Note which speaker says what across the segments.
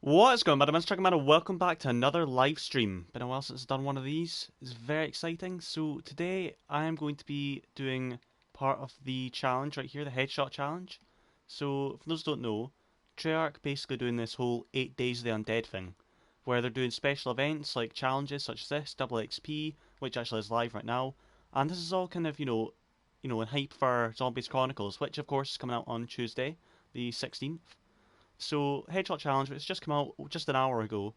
Speaker 1: What's going on, Madam Instructor? Welcome back to another live stream. Been a while since I've done one of these. It's very exciting. So today I am going to be doing part of the challenge right here, the headshot challenge. So for those who don't know, Treyarch basically doing this whole 8 Days of the Undead thing, where they're doing special events like challenges such as this, double XP, which actually is live right now, and this is all kind of in hype for Zombies Chronicles, which of course is coming out on Tuesday, the 16th. So, Headshot Challenge, which has just come out just an hour ago,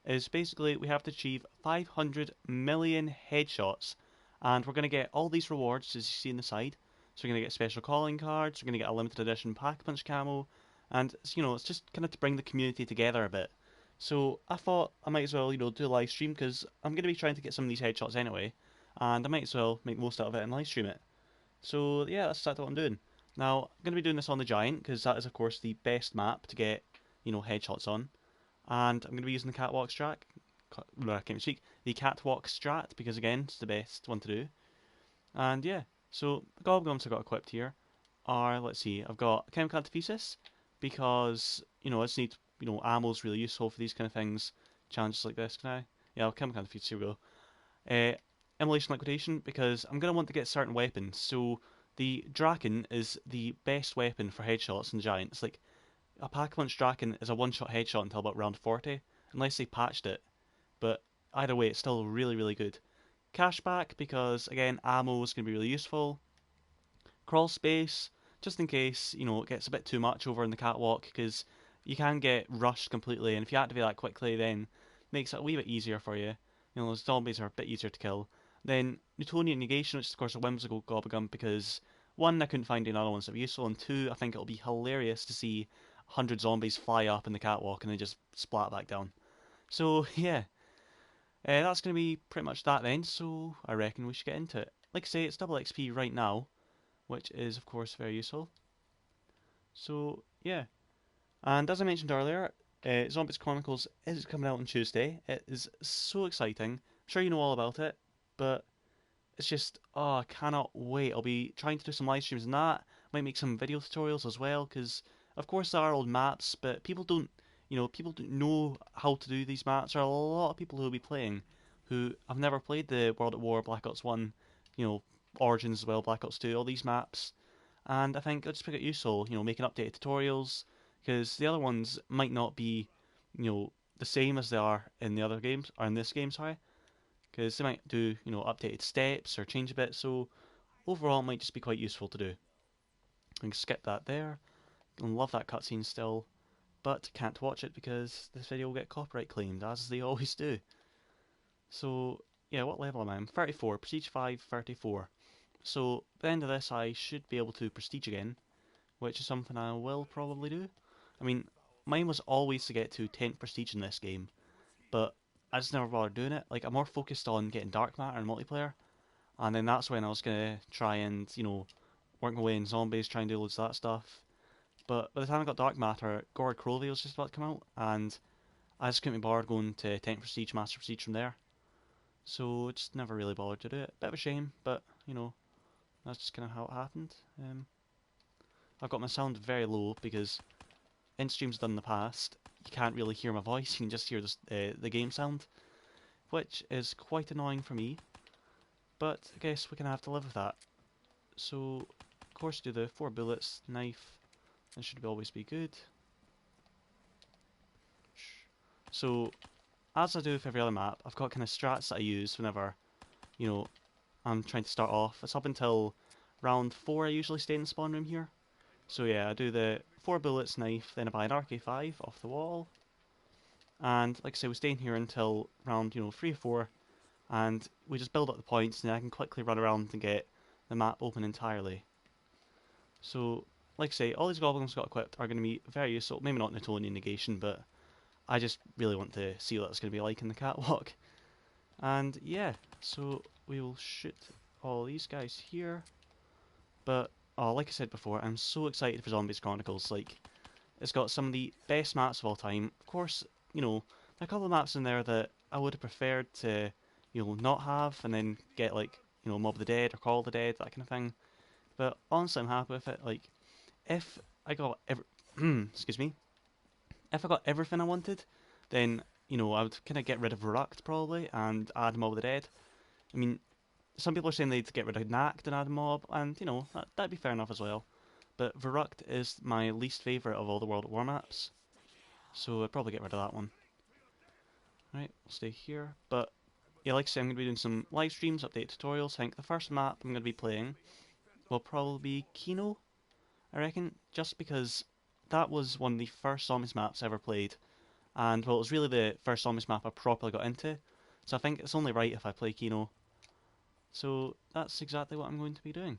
Speaker 1: is basically we have to achieve 500 million headshots, and we're going to get all these rewards as you see in the side. So, we're going to get special calling cards, we're going to get a limited edition pack punch camo, and it's just kind of to bring the community together a bit. So, I thought I might as well, do a live stream because I'm going to be trying to get some of these headshots anyway, and I might as well make most out of it and live stream it. So yeah, that's exactly what I'm doing. Now, I'm going to be doing this on the Giant, because that is of course the best map to get, headshots on. And I'm going to be using the Catwalk strat, I can't speak, the Catwalk strat, because again, it's the best one to do. And yeah, so the Goblins I've got equipped here are, let's see, I've got Chemical Antithesis, because, I just need, ammo's really useful for these kind of things, challenges like this, can I? Yeah, Chemical Antithesis, here we go. Uh, Immolation Liquidation, because I'm going to want to get certain weapons. So the Draken is the best weapon for headshots in the Giant. It's like a Pack-a-Punch Draken is a one-shot headshot until about round 40, unless they patched it. But either way, it's still really, really good. Cashback, because again, ammo is going to be really useful. Crawl space, just in case, it gets a bit too much over in the catwalk, because you can get rushed completely, and if you activate that quickly, then it makes it a wee bit easier for you. Those zombies are a bit easier to kill. Then Newtonian Negation, which is of course a whimsical gobagum, because one, I couldn't find any other ones that were useful, and two, I think it'll be hilarious to see 100 zombies fly up in the catwalk and then just splat back down. So yeah, that's going to be pretty much that then, so I reckon we should get into it. Like I say, it's double XP right now, which is of course very useful. So yeah, and as I mentioned earlier, Zombies Chronicles is coming out on Tuesday. It is so exciting. I'm sure you know all about it, but it's just, oh, I cannot wait. I'll be trying to do some live streams and that. Might make some video tutorials as well, because of course there are old maps, but people don't know how to do these maps. There are a lot of people who will be playing who have never played the World at War, Black Ops 1, you know, Origins as well, Black Ops 2, all these maps. And I think I'll just pick it useful, making updated tutorials, because the other ones might not be, the same as they are in the other games, or in this game, sorry, because they might do, updated steps or change a bit, so overall it might just be quite useful to do. I can skip that there, I love that cutscene still, but can't watch it because this video will get copyright claimed, as they always do. So, yeah, what level am I? I'm 34, Prestige 5, 34. So, at the end of this I should be able to Prestige again, which is something I will probably do. I mean, mine was always to get to 10th Prestige in this game, but I just never bothered doing it. Like, I'm more focused on getting Dark Matter and multiplayer, and then that's when I was gonna try and, work my way in zombies, try and do loads of that stuff. But by the time I got Dark Matter, Gord Crowley was just about to come out, and I just couldn't be bothered going to 10th Prestige, Master Prestige from there. So, just never really bothered to do it. Bit of a shame, but, that's just kind of how it happened. I've got my sound very low because in streams done in the past, you can't really hear my voice, you can just hear the game sound, which is quite annoying for me, but I guess we can have to live with that. So, of course, do the 4 bullets, knife, that should always be good. So, as I do with every other map, I've got kind of strats that I use whenever, I'm trying to start off. It's up until round 4 I usually stay in the spawn room here. So yeah, I do the 4 bullets knife, then I buy an RK5 off the wall. And like I say, we stay in here until round, 3 or 4. And we just build up the points, and then I can quickly run around and get the map open entirely. So, like I say, all these goblins got equipped are going to be very useful. Maybe not Newtonian Negation, but I just really want to see what it's going to be like in the catwalk. And yeah, so we will shoot all these guys here. But, oh, like I said before, I'm so excited for Zombies Chronicles. Like, it's got some of the best maps of all time. Of course, there are a couple of maps in there that I would have preferred to, not have, and then get, like, Mob of the Dead or Call of the Dead, that kind of thing. But honestly, I'm happy with it. Like, if I got excuse me, if I got everything I wanted, then, I would kind of get rid of Rucked probably and add Mob of the Dead. I mean, some people are saying they'd get rid of Knacked and add Mob, and, that'd be fair enough as well. But Verruct is my least favourite of all the World at War maps, so I'd probably get rid of that one. Right, we'll stay here. But yeah, like I said, I'm going to be doing some live streams, update tutorials. I think the first map I'm going to be playing will probably be Kino, I reckon, just because that was one of the first Zombies maps I ever played. And, well, it was really the first Zombies map I properly got into. So I think it's only right if I play Kino. So that's exactly what I'm going to be doing.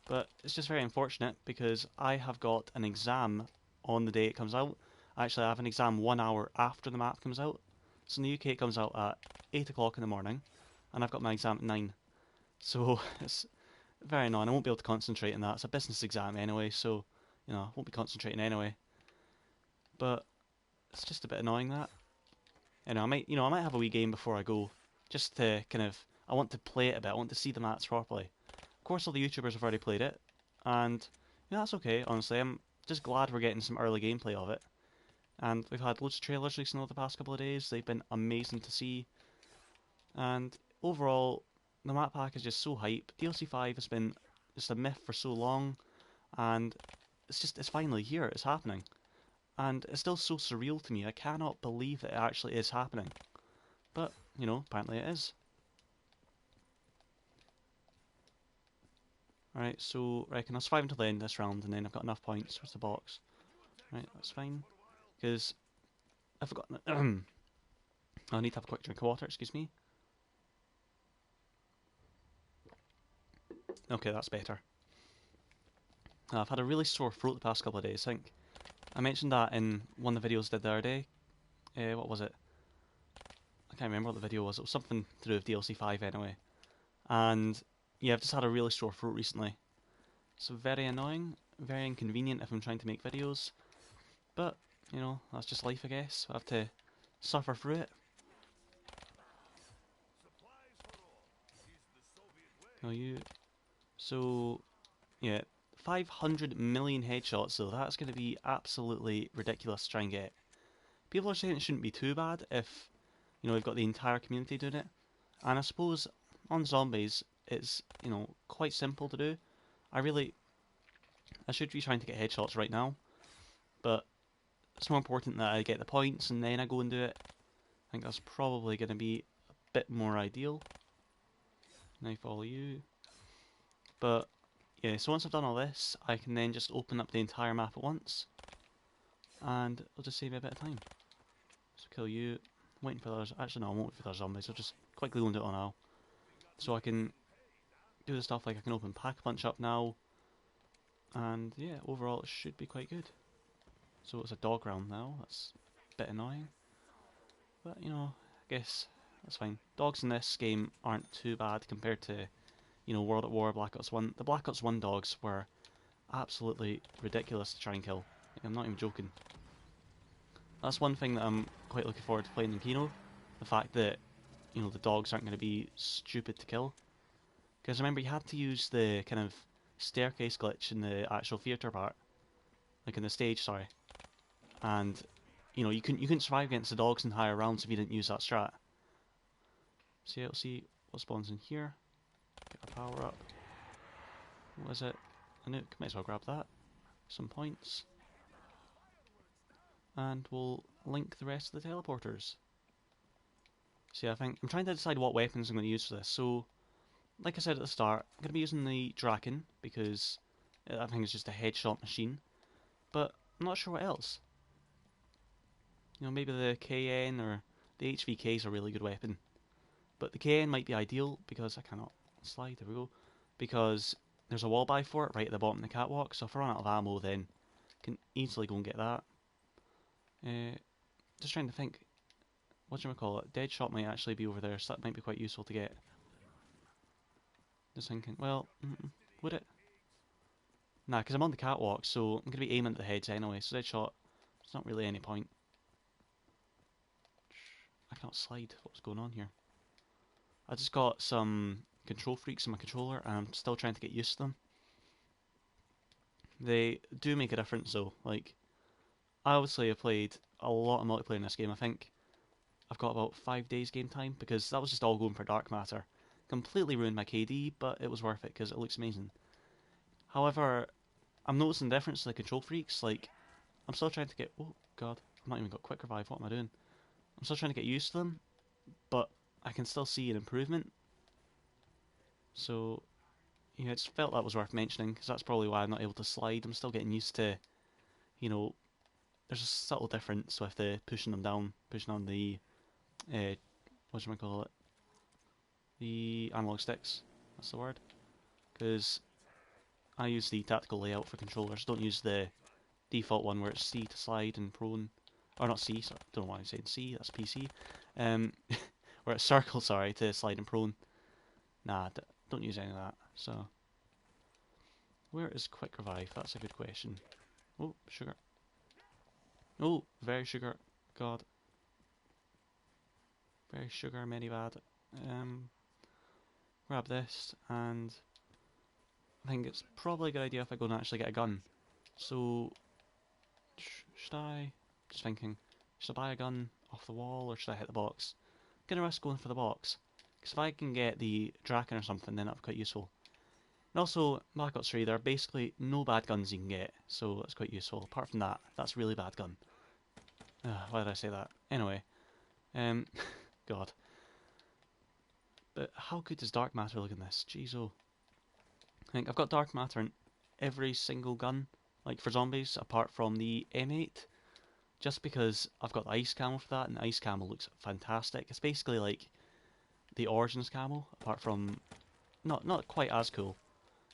Speaker 1: But it's just very unfortunate because I have got an exam on the day it comes out. Actually, I have an exam 1 hour after the map comes out. So in the UK it comes out at 8 o'clock in the morning, and I've got my exam at 9. So it's very annoying. I won't be able to concentrate on that. It's a business exam anyway, so, I won't be concentrating anyway. But it's just a bit annoying that. And I might have a wee game before I go, just to kind of, I want to play it a bit. I want to see the maps properly. Of course, all the YouTubers have already played it, and that's okay. Honestly, I'm just glad we're getting some early gameplay of it. And we've had loads of trailers recently over the past couple of days. They've been amazing to see. And overall, the map pack is just so hype. DLC 5 has been just a myth for so long, and it's finally here. It's happening. And it's still so surreal to me. I cannot believe that it actually is happening. But, apparently it is. Alright, so I reckon I'll survive until the end of this round, and then I've got enough points. Where's the box? Right, that's fine. Because I've forgotten that. I need to have a quick drink of water, excuse me. Okay, that's better. I've had a really sore throat the past couple of days, I think. I mentioned that in one of the videos I did the other day. What was it? I can't remember what the video was. It was something to do with DLC 5 anyway. And yeah, I've just had a really sore throat recently. So very annoying, very inconvenient if I'm trying to make videos. But, that's just life, I guess. I have to suffer through it. No, you. So, yeah, 500 million headshots, though. That's going to be absolutely ridiculous to try and get. People are saying it shouldn't be too bad if, we've got the entire community doing it. And I suppose on zombies, it's, quite simple to do. I should be trying to get headshots right now, but it's more important that I get the points and then I go and do it. I think that's probably going to be a bit more ideal. Now follow you. But yeah, so once I've done all this, I can then just open up the entire map at once, and it'll just save me a bit of time. So kill you. Waiting for others. Actually, no, I won't wait for those zombies. I'll just quickly go and do it all now. So I can do the stuff like I can open Pack-a-Punch up now, and yeah, overall it should be quite good. So it's a dog round now. That's a bit annoying, but I guess that's fine. Dogs in this game aren't too bad compared to World at War, Black Ops 1. The Black Ops 1 dogs were absolutely ridiculous to try and kill. Like, I'm not even joking. That's one thing that I'm quite looking forward to playing in Kino. The fact that, the dogs aren't going to be stupid to kill. Because remember, you had to use the kind of staircase glitch in the actual theatre part. Like in the stage, sorry. And, you couldn't survive against the dogs in higher rounds if you didn't use that strat. So yeah, we'll see what spawns in here. Get a power up. What is it? A nuke. Might as well grab that. Some points. And we'll link the rest of the teleporters. See, I think I'm trying to decide what weapons I'm going to use for this. So, like I said at the start, I'm going to be using the Draken because I think it's just a headshot machine. But I'm not sure what else. Maybe the KN or the HVK is a really good weapon. But the KN might be ideal because I cannot slide. There we go. Because there's a wall buy for it right at the bottom of the catwalk. So if I run out of ammo, then I can easily go and get that. Just trying to think. Whatchamacallit? Deadshot might actually be over there, so that might be quite useful to get. Just thinking, well, would it? Nah, because I'm on the catwalk, so I'm going to be aiming at the heads anyway, so Deadshot, there's not really any point. I cannot slide. What's going on here? I just got some control freaks in my controller, and I'm still trying to get used to them. They do make a difference though. Like, I obviously have played a lot of multiplayer in this game. I think I've got about 5 days game time because that was just all going for dark matter. Completely ruined my KD, but it was worth it because it looks amazing. However, I'm noticing the difference to the control freaks. Like, I'm still trying to get. Oh god, I've not even got quick revive. What am I doing? I'm still trying to get used to them, but I can still see an improvement. So, yeah, it's felt that was worth mentioning because that's probably why I'm not able to slide. I'm still getting used to, you know, there's a subtle difference with the pushing them down, pushing on the, what should I call it? The analog sticks. That's the word. Because I use the tactical layout for controllers. Don't use the default one where it's C to slide and prone, or not C. So I don't know why I'm saying C. That's PC. Um, where it's circle, sorry, to slide and prone. Nah, don't use any of that. So, where is quick revive? That's a good question. Oh, sugar. Oh, very sugar. God. Very sugar, many bad. Grab this, and I think it's probably a good idea if I go and actually get a gun. So, should I? Just thinking, should I buy a gun off the wall or should I hit the box? I'm gonna risk going for the box, because if I can get the Draken or something, then that'll be quite useful. And also, Black Ops 3, there are basically no bad guns you can get, so that's quite useful. Apart from that, that's a really bad gun. Why did I say that? Anyway, God. But how good does Dark Matter look in this? Jeez, oh. I think I've got Dark Matter in every single gun, like for zombies, apart from the M8. Just because I've got the ice camo for that, and the ice camo looks fantastic. It's basically like the Origins camo, apart from not quite as cool.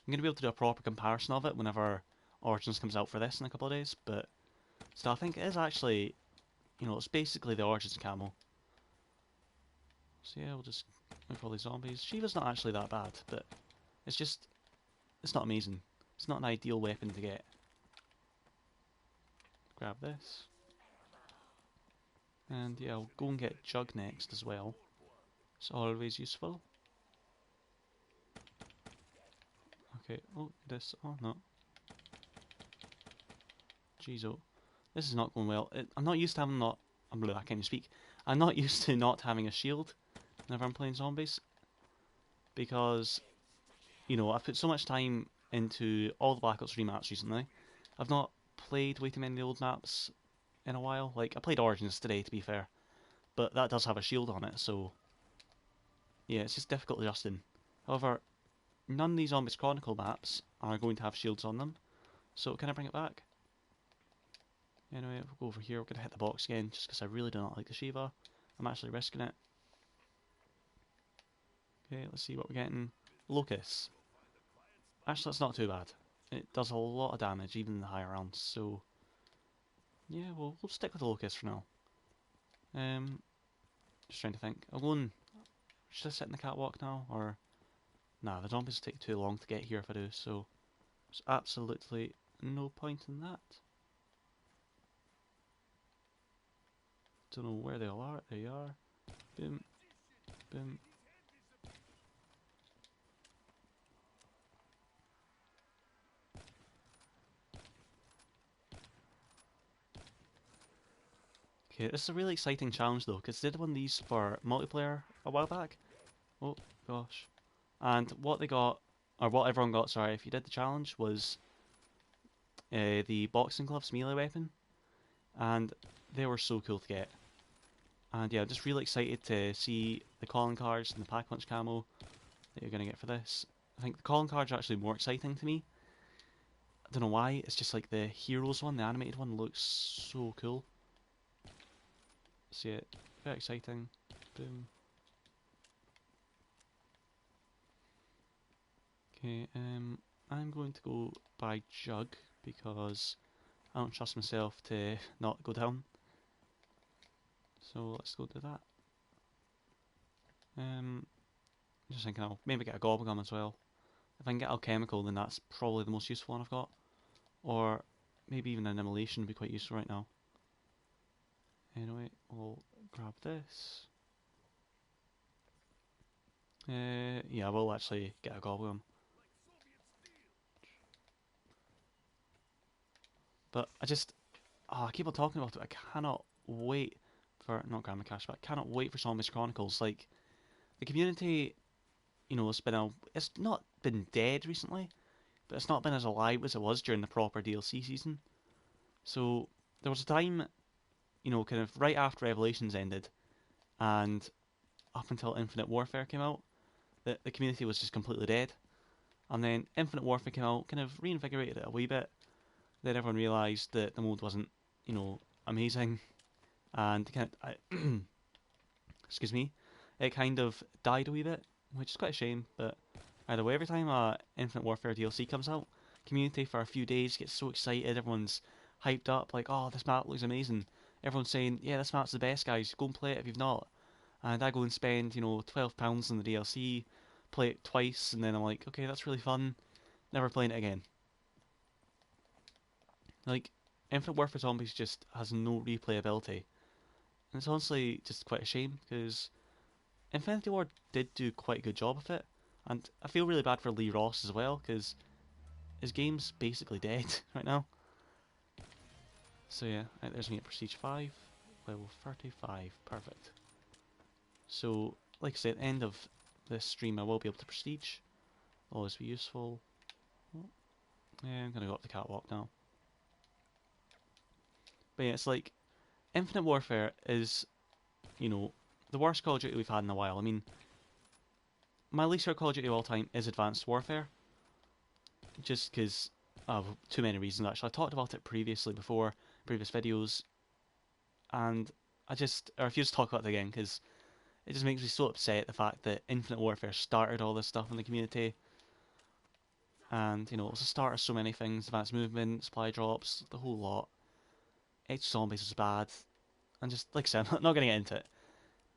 Speaker 1: I'm gonna be able to do a proper comparison of it whenever Origins comes out for this in a couple of days, but still I think it is actually, it's basically the Origins camo. So yeah, we'll just move all these zombies. Shiva's not actually that bad, but it's not amazing. It's not an ideal weapon to get. Grab this. And yeah, I'll go and get Jug next as well. It's always useful. Okay, oh, this, oh no. Jeez, oh. This is not going well. I'm not used to having I can't even speak. I'm not used to not having a shield whenever I'm playing zombies. Because, I've put so much time into all the Black Ops 3 maps recently. I've not played way too many of the old maps in a while. Like, I played Origins today, to be fair. But that does have a shield on it, so yeah, it's just difficult adjusting. However, none of these Zombies Chronicle maps are going to have shields on them, so can I bring it back? Anyway, we'll go over here, we're going to hit the box again, just because I really do not like the Shiva. I'm actually risking it. Okay, let's see what we're getting. Locust. Actually, that's not too bad. It does a lot of damage, even in the higher rounds, so yeah, we'll stick with the Locust for now. Just trying to think. I'll go and... Should I sit in the catwalk now, or... Nah, the zombies take too long to get here if I do, so... There's absolutely no point in that. Don't know where they all are. There you are. Boom. Boom. Okay, this is a really exciting challenge though, because I did one of these for multiplayer a while back. Oh, gosh. And what they got, or what everyone got, sorry, if you did the challenge, was the boxing gloves melee weapon. And they were so cool to get. And yeah, I'm just really excited to see the calling cards and the pack punch camo that you're going to get for this. I think the calling cards are actually more exciting to me. I don't know why, it's just like the Heroes one, the animated one, looks so cool. See it, very exciting. Boom. Okay, I'm going to go buy Jug because I don't trust myself to not go down. So let's go do that. Just thinking I'll maybe get a Gobblegum as well. If I can get Alchemical, then that's probably the most useful one I've got. Or maybe even an Immolation would be quite useful right now. Anyway, we'll grab this. Yeah, we'll actually get a Gobblegum. But I keep on talking about it, I cannot wait for not Grandma Cashback. Cannot wait for Zombies Chronicles. Like the community, it's not been dead recently, but it's not been as alive as it was during the proper DLC season. So there was a time, kind of right after Revelations ended, and up until Infinite Warfare came out, that the community was just completely dead. And then Infinite Warfare came out, kind of reinvigorated it a wee bit. Then everyone realised that the mode wasn't, amazing, and excuse me, it kind of died a wee bit, which is quite a shame. But either way, every time Infinite Warfare DLC comes out, community for a few days gets so excited. Everyone's hyped up, like, oh, this map looks amazing. Everyone's saying, yeah, this map's the best, guys. Go and play it if you've not. And I go and spend, £12 on the DLC, play it twice, and then I'm like, okay, that's really fun. Never playing it again. Like, Infinite Warfare Zombies just has no replayability. And it's honestly just quite a shame, because Infinity Ward did do quite a good job of it. And I feel really bad for Lee Ross as well, because his game's basically dead right now. So yeah, right, there's me at Prestige 5, level 35, perfect. So, like I said, at the end of this stream I will be able to Prestige. Always be useful. Oh, yeah, I'm gonna go up the catwalk now. But yeah, it's like, Infinite Warfare is, the worst Call of Duty we've had in a while. I mean, my least favorite Call of Duty of all time is Advanced Warfare. Just because of too many reasons, actually. I talked about it previously before, previous videos, and I refuse to talk about it again because it just makes me so upset the fact that Infinite Warfare started all this stuff in the community. And, it was the start of so many things, advanced movement, supply drops, the whole lot. H Zombies was bad, and just, like I said, I'm not going to get into it.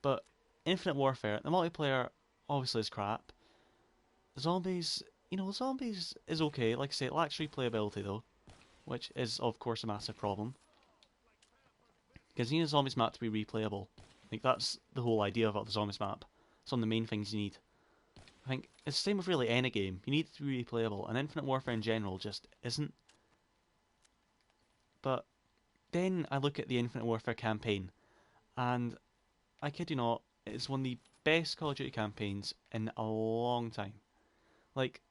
Speaker 1: But Infinite Warfare, the multiplayer obviously is crap. Zombies, Zombies is okay. Like I say, it lacks replayability though, which is of course a massive problem. Because you need a Zombies map to be replayable. Like that's the whole idea about the Zombies map. It's one of the main things you need. I think it's the same with really any game. You need it to be replayable, and Infinite Warfare in general just isn't. But then I look at the Infinite Warfare campaign, and I kid you not, it's one of the best Call of Duty campaigns in a long time. Like,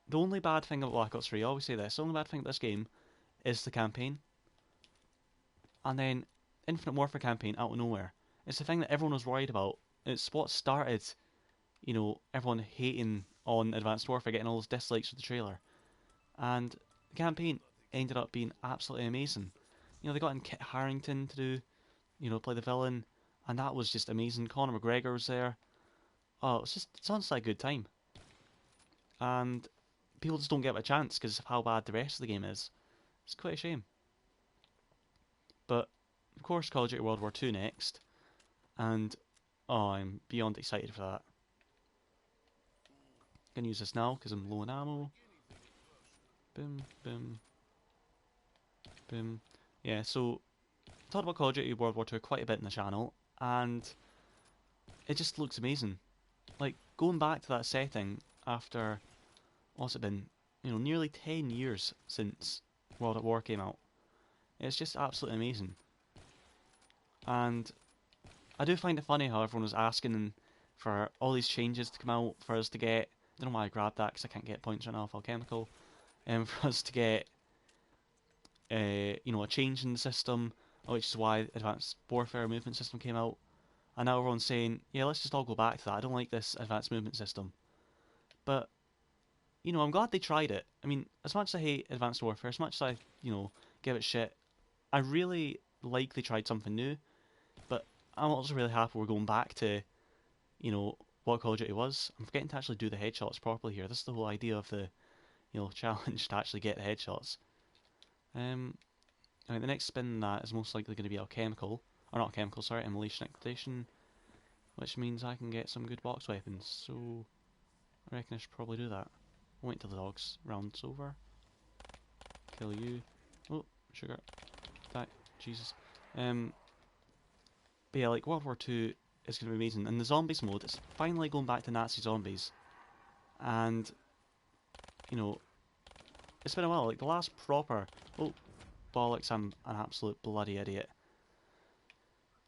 Speaker 1: the only bad thing about Black Ops 3, I always say this, the only bad thing about this game is the campaign. And then Infinite Warfare campaign out of nowhere. It's the thing that everyone was worried about. It's what started, everyone hating on Advanced Warfare, getting all those dislikes for the trailer. And the campaign ended up being absolutely amazing. They got in Kit Harington to do, play the villain, and that was just amazing. Conor McGregor was there. Oh, it sounds like a good time. And people just don't get a chance because of how bad the rest of the game is. It's quite a shame. But, of course, Call of Duty World War 2 next. And, oh, I'm beyond excited for that. Gonna use this now because I'm low on ammo. Boom, boom, boom. Yeah, so, I talked about Call of Duty World War 2 quite a bit in the channel. And it just looks amazing. Like, going back to that setting after, what's it been? Nearly 10 years since World at War came out. It's just absolutely amazing. And I do find it funny how everyone was asking for all these changes to come out for us to get. I don't know why I grabbed that because I can't get points right now with alchemical. For us to get, a change in the system, which is why Advanced Warfare movement system came out. And now everyone's saying, yeah, let's just all go back to that. I don't like this advanced movement system. But, I'm glad they tried it. I mean, as much as I hate Advanced Warfare, as much as I, give it shit, I really like they tried something new. But I'm also really happy we're going back to, what Call of Duty was. I'm forgetting to actually do the headshots properly here. This is the whole idea of the, challenge to actually get the headshots. I mean, the next spin in that is most likely going to be alchemical. Or not alchemical, sorry, immolation excitation. Which means I can get some good box weapons. So, I reckon I should probably do that. Wait till the dog's round's over. Kill you. Oh, sugar. Die. Jesus. But yeah, like World War 2 is going to be amazing. And the zombies mode, it's finally going back to Nazi zombies. And, it's been a while. Like the last proper... Oh, bollocks, I'm an absolute bloody idiot.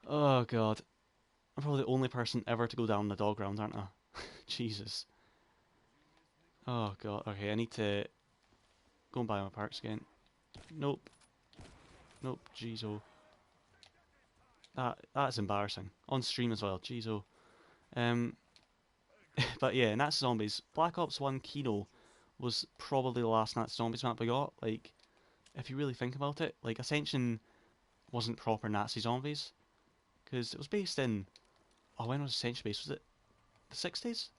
Speaker 1: Oh god. I'm probably the only person ever to go down the dog round, aren't I? Jesus. Oh god. Okay, I need to go and buy my parks again. Nope. Nope. Jeez oh. That's embarrassing. On stream as well. Jeez oh. Um, but yeah, Nazi Zombies. Black Ops 1 Kino was probably the last Nazi Zombies map we got. Like, if you really think about it, like Ascension wasn't proper Nazi Zombies because it was based in. Oh, when was Ascension based? Was it the 60s?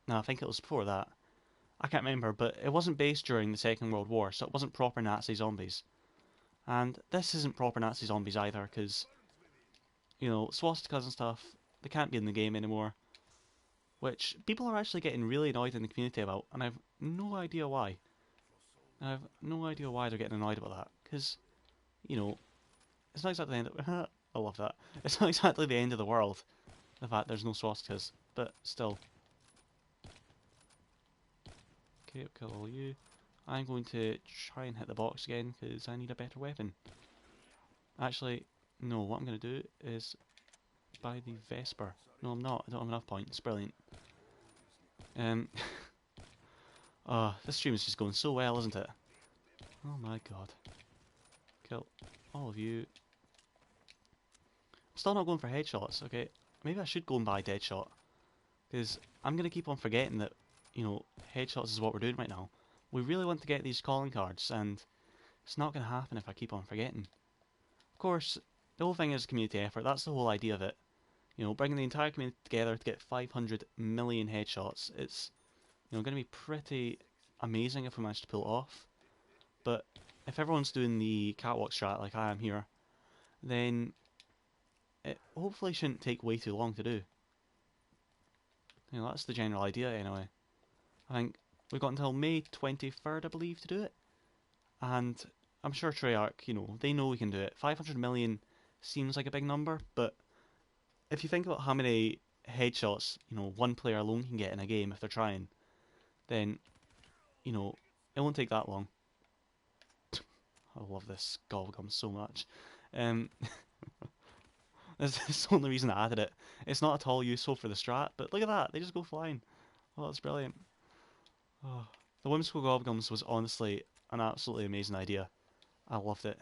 Speaker 1: No, I think it was before that. I can't remember, but it wasn't based during the Second World War, so it wasn't proper Nazi zombies. And this isn't proper Nazi zombies either, because, swastikas and stuff, they can't be in the game anymore, which people are actually getting really annoyed in the community about, and I have no idea why. I have no idea why they're getting annoyed about that, because, you know, it's not exactly the end of... I love that. It's not exactly the end of the world, the fact there's no swastikas, but still. Okay, I'll kill all you. I'm going to try and hit the box again, because I need a better weapon. Actually, no, what I'm going to do is buy the Vesper. No, I'm not. I don't have enough points. Brilliant. Um, this stream is just going so well, isn't it? Oh my god. Kill all of you. I'm still not going for headshots, okay? Maybe I should go and buy Deadshot. Because I'm going to keep on forgetting that, headshots is what we're doing right now. We really want to get these calling cards, and it's not going to happen if I keep on forgetting. Of course, the whole thing is community effort. That's the whole idea of it. Bringing the entire community together to get 500 million headshots. It's, going to be pretty amazing if we manage to pull it off. But if everyone's doing the catwalk strat like I am here, then it hopefully shouldn't take way too long to do. That's the general idea anyway. I think we've got until May 23rd, I believe, to do it. And I'm sure Treyarch, they know we can do it. 500 million seems like a big number, but if you think about how many headshots, one player alone can get in a game if they're trying, then, it won't take that long. I love this Gobblegum so much. Um, that's the only reason I added it. It's not at all useful for the strat, but look at that, they just go flying. Oh, that's brilliant. Oh, the whimsical Gobblegums was honestly an absolutely amazing idea. I loved it.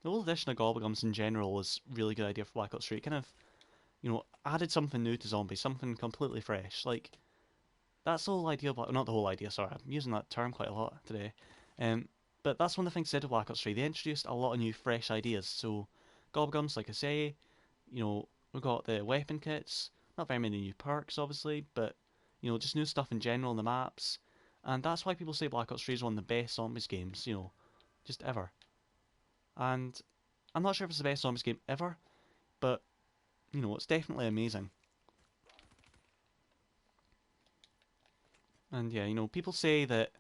Speaker 1: The whole addition of Gobblegums in general was a really good idea for Black Ops 3. It kind of, added something new to zombies, something completely fresh. Like, that's the whole idea of, not the whole idea, sorry, I'm using that term quite a lot today. But that's one of the things they did with Black Ops 3. They introduced a lot of new, fresh ideas. So, Gobblegums, like I say, we've got the weapon kits, not very many new perks, obviously, but, just new stuff in general in the maps. And that's why people say Black Ops 3 is one of the best zombies games, just ever. And I'm not sure if it's the best zombies game ever, but, it's definitely amazing. And yeah, people say that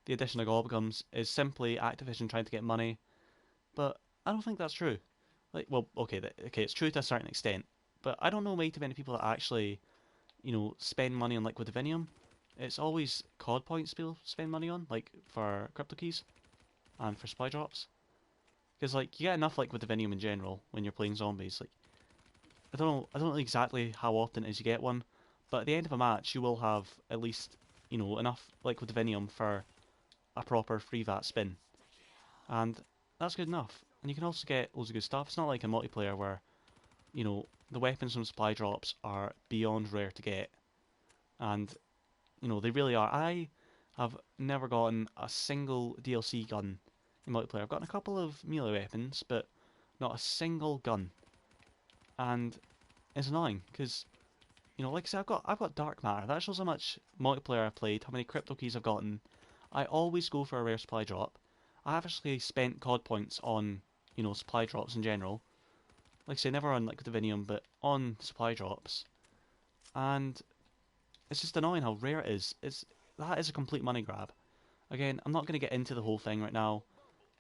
Speaker 1: the addition of Gobblegums is simply Activision trying to get money, but I don't think that's true. Like, well, okay, it's true to a certain extent, but I don't know way too many people that actually, spend money on Liquid Divinium. It's always COD points people spend money on, like for crypto keys and for supply drops. Because like you get enough Liquid Divinium in general when you're playing zombies. Like I don't know exactly how often it is you get one, but at the end of a match you will have at least enough Liquid Divinium for a proper free VAT spin, and that's good enough. And you can also get loads of good stuff. It's not like a multiplayer where the weapons from supply drops are beyond rare to get, and they really are. I have never gotten a single DLC gun in multiplayer. I've gotten a couple of melee weapons, but not a single gun, and it's annoying because like I said, I've got dark matter. That shows how much multiplayer I've played, how many crypto keys I've gotten. I always go for a rare supply drop. I have actually spent COD points on supply drops in general. Like I say, never on Liquid Divinium, but on supply drops, and it's just annoying how rare it is. That is a complete money grab. Again, I'm not going to get into the whole thing right now,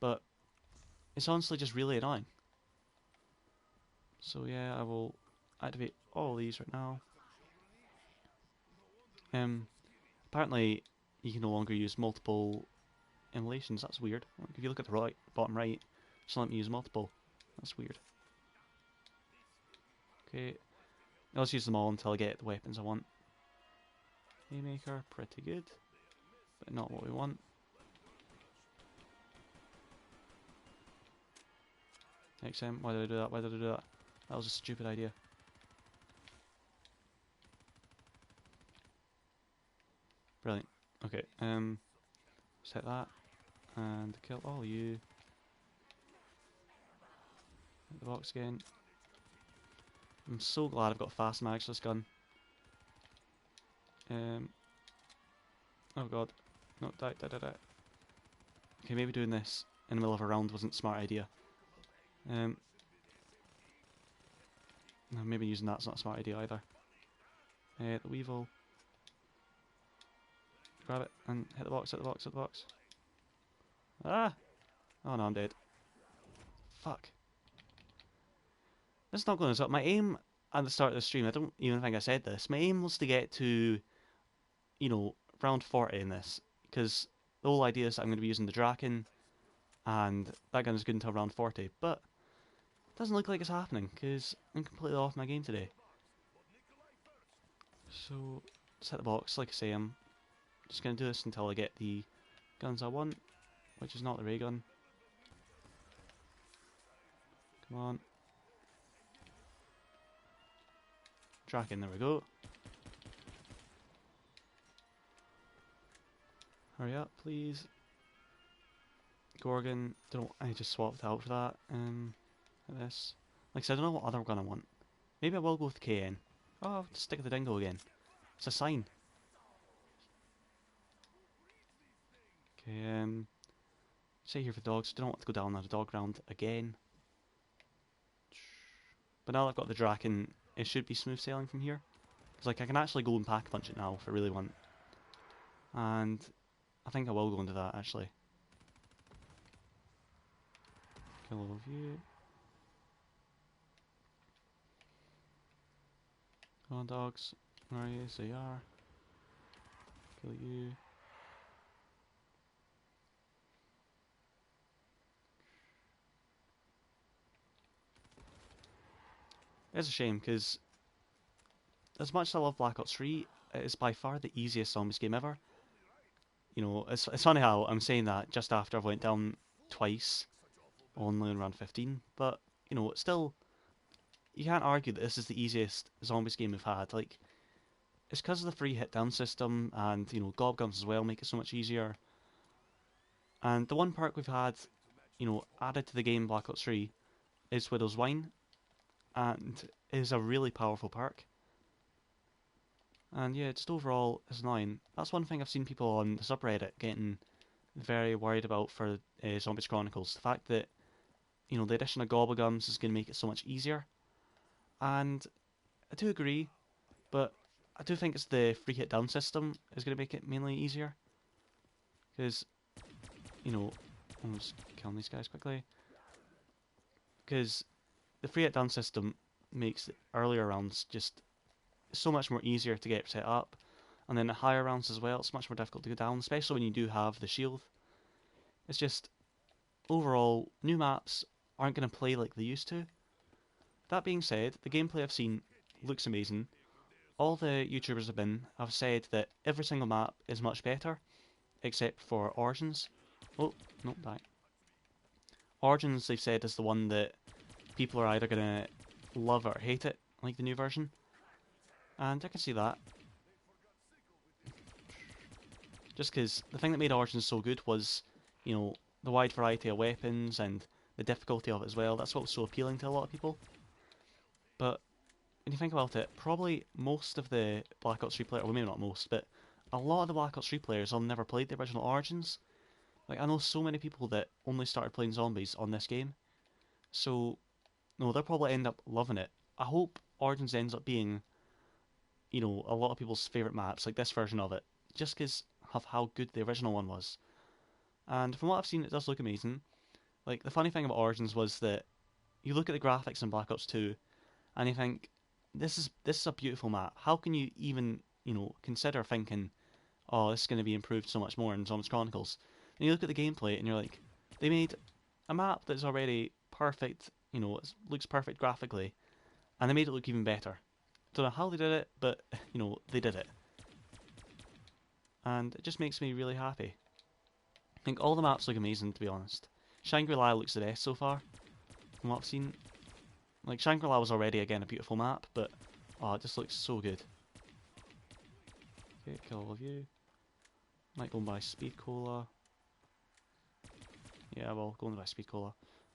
Speaker 1: but it's honestly just really annoying. So yeah, I will activate all these right now. Apparently you can no longer use multiple emulations. That's weird. Like, if you look at the right, bottom right, Just let me use multiple. That's weird. Okay. Let's use them all until I get the weapons I want. Haymaker, pretty good. But not what we want. XM, why did I do that? Why did I do that? That was a stupid idea. Brilliant. Okay, set that. And kill all you. Hit the box again. I'm so glad I've got fast mags for this gun. Oh god. No, die. Okay, maybe doing this in the middle of a round wasn't a smart idea. No, maybe using that's not a smart idea either. The Weevil. Grab it and hit the box, hit the box, hit the box. Ah! Oh no, I'm dead. Fuck. This is not going as up. My aim at the start of the stream, I don't even think I said this, my aim was to get to, you know, round 40 in this. Because the whole idea is that I'm going to be using the Draken, and that gun is good until round 40. But it doesn't look like it's happening, because I'm completely off my game today. So, just hit the box, like I say, I'm just going to do this until I get the guns I want, which is not the ray gun. Come on. Draken, there we go. Hurry up, please. Gorgon, I just swapped out for that. This. Like I said, I don't know what other gun I want. Maybe I will go with KN. Oh, I'll just stick with the dingo again. It's a sign. Okay, stay here for dogs. Don't want to go down that dog round again. But now I've got the Draken, it should be smooth sailing from here. It's like I can actually go and pack punch it now if I really want. And I think I will go into that actually. Kill all of you. Come on dogs. Where are you? So you are. Kill you. It's a shame because as much as I love Black Ops 3, it is by far the easiest zombies game ever. You know, it's funny how I'm saying that just after I've went down twice, only in round 15, but, you know, still, you can't argue that this is the easiest zombies game we've had. Like, it's because of the free hit down system, and, you know, gob guns as well make it so much easier. And the one perk we've had, you know, added to the game Black Ops 3 is Widow's Wine, and it is a really powerful perk. And yeah, just overall, it's annoying. That's one thing I've seen people on the subreddit getting very worried about for Zombies Chronicles. The fact that, you know, the addition of Gobblegums is going to make it so much easier. And I do agree, but I do think it's the free hit down system is going to make it mainly easier. Because, you know, I'm just killing these guys quickly. Because the free hit down system makes the earlier rounds just so much more easier to get set up, and then the higher rounds as well, it's much more difficult to go down, especially when you do have the shield. It's just, overall, new maps aren't going to play like they used to. That being said, the gameplay I've seen looks amazing. All the YouTubers I've been have said that every single map is much better, except for Origins. Oh, no, die. Origins, they've said, is the one that people are either going to love or hate it, like the new version. And I can see that. Just because the thing that made Origins so good was, you know, the wide variety of weapons and the difficulty of it as well. That's what was so appealing to a lot of people. But when you think about it, probably most of the Black Ops 3 players, well maybe not most, but a lot of the Black Ops 3 players have never played the original Origins. Like, I know so many people that only started playing zombies on this game. So, no, they'll probably end up loving it. I hope Origins ends up being, you know, a lot of people's favourite maps, like this version of it, just because of how good the original one was. And from what I've seen, it does look amazing. Like, the funny thing about Origins was that you look at the graphics in Black Ops 2, and you think, this is a beautiful map. How can you even, you know, consider thinking, oh, this is going to be improved so much more in Zombies Chronicles? And you look at the gameplay, and you're like, they made a map that's already perfect, it looks perfect graphically, and they made it look even better. Don't know how they did it, but they did it, and it just makes me really happy. I think all the maps look amazing, to be honest. Shangri-La looks the best so far, from what I've seen. Like, Shangri-La was already, again, a beautiful map, but, oh, it just looks so good. Okay, kill all of you. Might go and buy Speed Cola. Yeah, well, go and buy Speed Cola.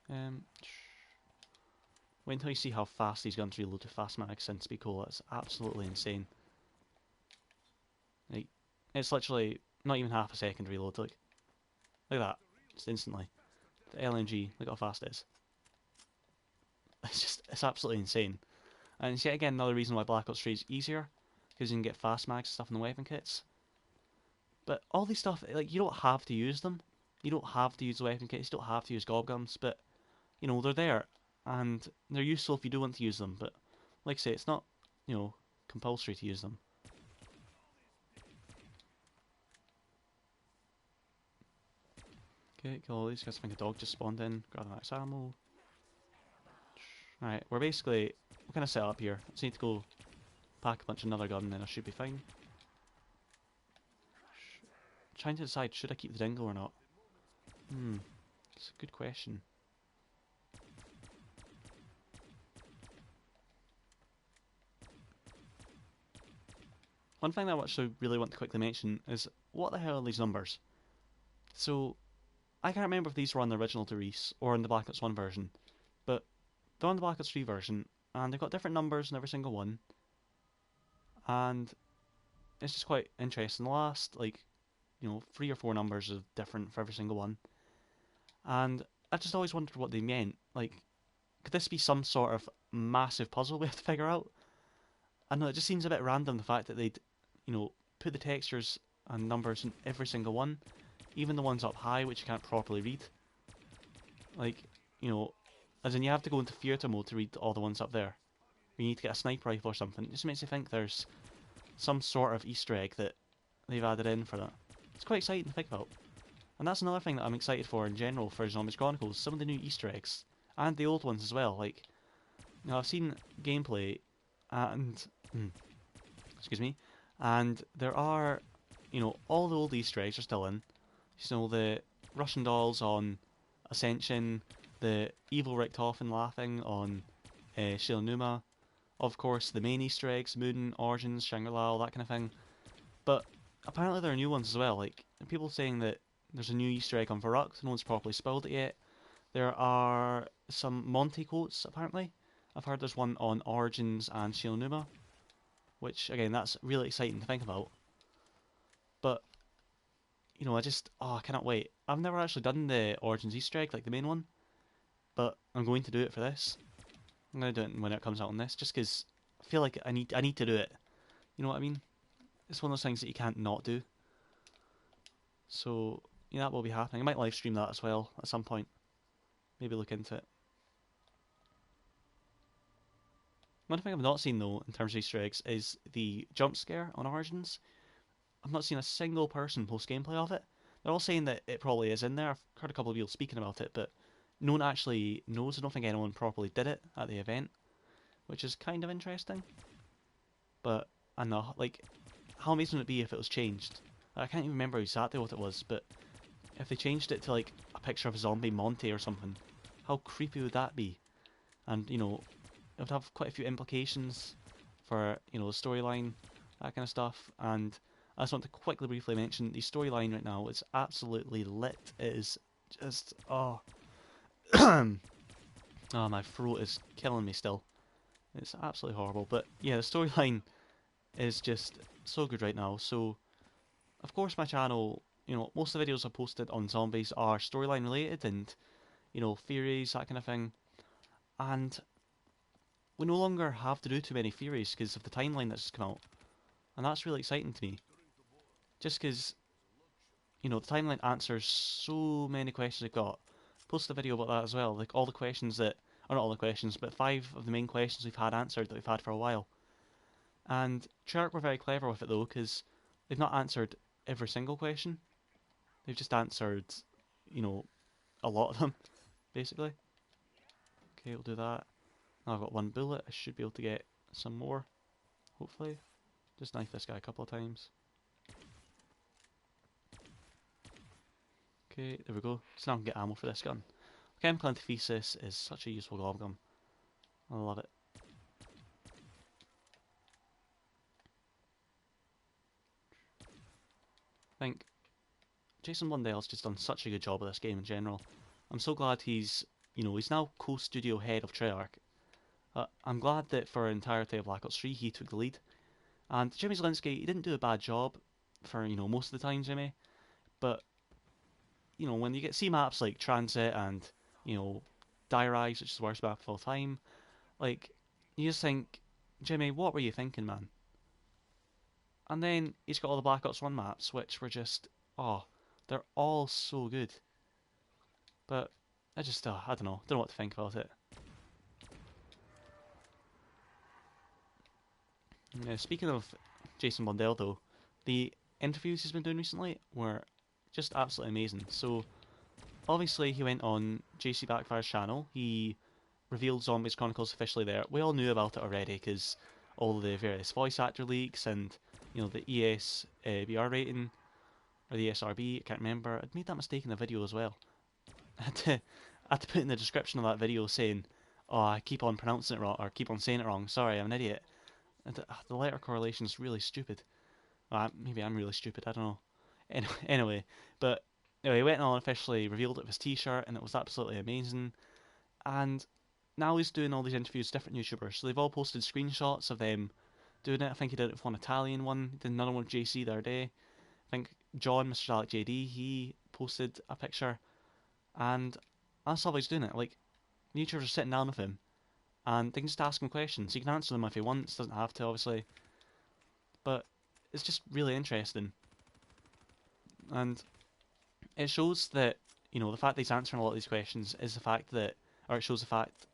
Speaker 1: Wait until you see how fast these guns reload with fast mags and Speed Cola. It's absolutely insane. Like, it's literally not even half a second reload. Look at that, just instantly. The LNG, look how fast it is. It's absolutely insane. And it's yet again another reason why Black Ops 3 is easier, because you can get fast mags and stuff in the weapon kits. But all these stuff, like, you don't have to use them. You don't have to use the weapon kits, you don't have to use gob guns, but, they're there, and they're useful if you do want to use them, but, like I say, it's not, compulsory to use them. Okay, kill all these guys. I think a dog just spawned in, grab the max ammo. Right, we're kind of set up here. I just need to go pack a bunch of another gun and then I should be fine. Trying to decide, should I keep the dingo or not? It's a good question. One thing I actually really want to quickly mention is, what the hell are these numbers? So, I can't remember if these were on the original Derice or in the Black Ops 1 version, but they're on the Black Ops 3 version, and they've got different numbers in every single one, and it's just quite interesting. The last, 3 or 4 numbers are different for every single one, and I just always wondered what they meant. Like, could this be some sort of massive puzzle we have to figure out? I know, it just seems a bit random, the fact that they'd, put the textures and numbers in every single one, even the ones up high, which you can't properly read. Like, as in you have to go into theatre mode to read all the ones up there. You need to get a sniper rifle or something. It just makes you think there's some sort of Easter egg that they've added in for that. It's quite exciting to think about. And that's another thing that I'm excited for in general for Zombies Chronicles, some of the new Easter eggs. And the old ones as well. Like, I've seen gameplay and excuse me, and there are, all the old Easter eggs are still in. So the Russian dolls on Ascension, the evil Richtofen laughing on Shilnuma, of course the main Easter eggs, Moon, Origins, Shangri-La, all that kind of thing. But apparently there are new ones as well, like people saying that there's a new Easter egg on Varuk, no one's properly spoiled it yet. There are some Monty quotes apparently. I've heard there's one on Origins and Shilnuma, which again, that's really exciting to think about. But I cannot wait. I've never actually done the Origins Easter egg, like the main one, but I'm going to do it for this. I'm going to do it when it comes out on this, just because I feel like I need to do it. You know what I mean? It's one of those things that you can't not do. So, that will be happening. I might live stream that as well at some point. Maybe look into it. One thing I've not seen though, in terms of Easter eggs, is the jump scare on Origins. I've not seen a single person post gameplay of it. They're all saying that it probably is in there. I've heard a couple of people speaking about it, but no one actually knows. I don't think anyone properly did it at the event, which is kind of interesting. But I know, like, how amazing would it be if it was changed? I can't even remember exactly what it was, but if they changed it to like a picture of a zombie Monty or something, how creepy would that be? And it would have quite a few implications for the storyline, that kind of stuff. And I just want to quickly briefly mention the storyline right now is absolutely lit. It is just oh my throat is killing me still. It's absolutely horrible. But yeah, the storyline is just so good right now. So of course my channel, most of the videos I posted on zombies are storyline related and theories, that kind of thing. And we no longer have to do too many theories because of the timeline that's come out. And that's really exciting to me. Just because, the timeline answers so many questions I've got. Post a video about that as well. Like all the questions that, or not all the questions, but 5 of the main questions we've had answered that we've had for a while. And Treyarch were very clever with it though, because they've not answered every single question. They've just answered, a lot of them. basically. Okay, we'll do that. Now I've got one bullet. I should be able to get some more, hopefully. Just knife this guy a couple of times. Okay, there we go. So now I can get ammo for this gun. Chemical antithesis is such a useful gum. I love it. I think Jason Blundell's just done such a good job of this game in general. I'm so glad he's now co-studio head of Treyarch. I'm glad that for the entirety of Black Ops 3 he took the lead. And Jimmy Zielinski, he didn't do a bad job for, most of the time, Jimmy. But, when you see maps like Transit and, Diarize, which is the worst map of all time, like, you just think, Jimmy, what were you thinking, man? And then he's got all the Black Ops 1 maps, which were just, oh, they're all so good. But I just, I don't know what to think about it. Speaking of Jason Blundell, though, the interviews he's been doing recently were just absolutely amazing. So, obviously, he went on JC Backfire's channel. He revealed Zombies Chronicles officially there. We all knew about it already because all the various voice actor leaks and, the ESBR rating, or the ESRB, I can't remember. I'd made that mistake in the video as well. I had to put in the description of that video saying, oh, I keep on pronouncing it wrong, or keep on saying it wrong, sorry, I'm an idiot. And the letter correlation is really stupid. Maybe I'm really stupid, I don't know. Anyway, but anyway, he went on officially revealed it with his t-shirt, and it was absolutely amazing. And now he's doing all these interviews with different YouTubers, so they've all posted screenshots of them doing it. I think he did it with one Italian one, he did another one with JC the other day. I think John, Mr. Alec JD, he posted a picture, and that's how he's doing it. Like, YouTubers are sitting down with him, and they can just ask him questions. He can answer them if he wants, doesn't have to, obviously. But it's just really interesting. And it shows that, the fact that he's answering a lot of these questions is the fact that, or it shows the fact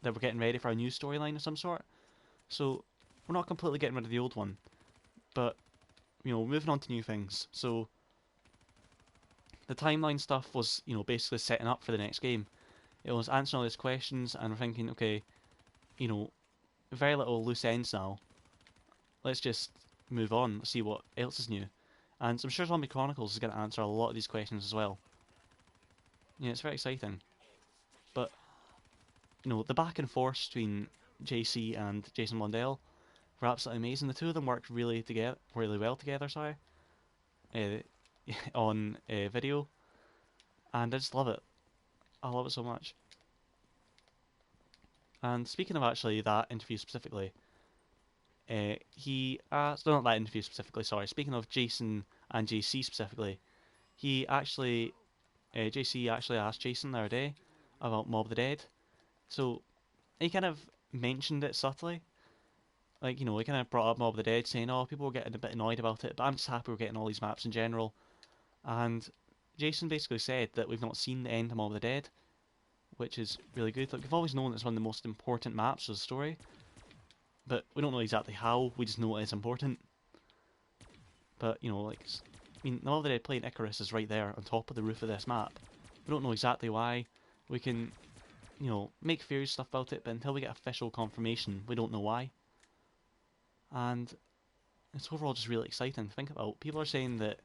Speaker 1: that we're getting ready for a new storyline of some sort. So, we're not completely getting rid of the old one, but, moving on to new things. So, the timeline stuff was, basically setting up for the next game. It was answering all these questions, and we're thinking, okay, very little loose ends now. Let's just move on, see what else is new. And I'm sure Zombie Chronicles is going to answer a lot of these questions as well. It's very exciting. But, the back and forth between JC and Jason Blundell were absolutely amazing. The two of them worked really well together, on video. And I just love it. I love it so much. And speaking of actually that interview specifically, he asked, no, not that interview specifically, sorry, speaking of Jason and JC specifically, JC actually asked Jason the other day about Mob of the Dead. So, he kind of mentioned it subtly. Like, he kind of brought up Mob of the Dead, saying, oh, people were getting a bit annoyed about it, but I'm just happy we're getting all these maps in general. And Jason basically said that we've not seen the end of Mob of the Dead, which is really good. Like, we've always known it's one of the most important maps of the story, but we don't know exactly how, we just know it is important. But, the Mob of the Dead playing Icarus is right there on top of the roof of this map. We don't know exactly why. We can, make theories stuff about it, but until we get official confirmation, we don't know why. And it's overall just really exciting to think about. People are saying that,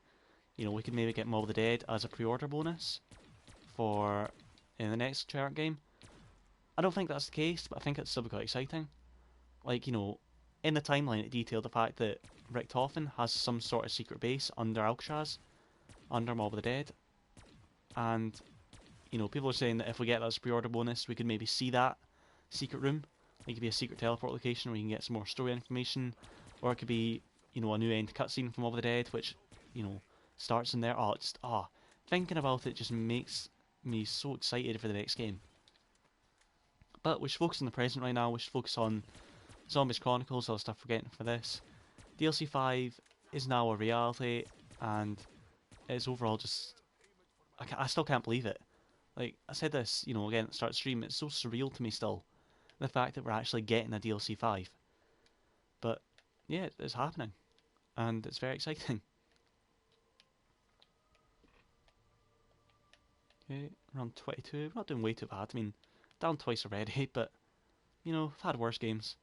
Speaker 1: we could maybe get Mob of the Dead as a pre-order bonus for in the next Treyarch game. I don't think that's the case, but I think it's still quite exciting. Like, in the timeline it detailed the fact that Richtofen has some sort of secret base under Alcatraz, under Mob of the Dead. And, people are saying that if we get that as a pre-order bonus, we could maybe see that secret room. It could be a secret teleport location where you can get some more story information, or it could be, a new end cutscene from Mob of the Dead, which, starts in there. Thinking about it just makes me so excited for the next game. But we should focus on the present right now. We should focus on Zombies Chronicles, all the stuff we're getting for this. DLC 5 is now a reality, and it's overall just... I still can't believe it. Like, I said this, again at the start of the stream, it's so surreal to me still, the fact that we're actually getting a DLC 5. But, yeah, it's happening, and it's very exciting. Okay, around 22. We're not doing way too bad. I mean, down twice already, but, you know, I've had worse games.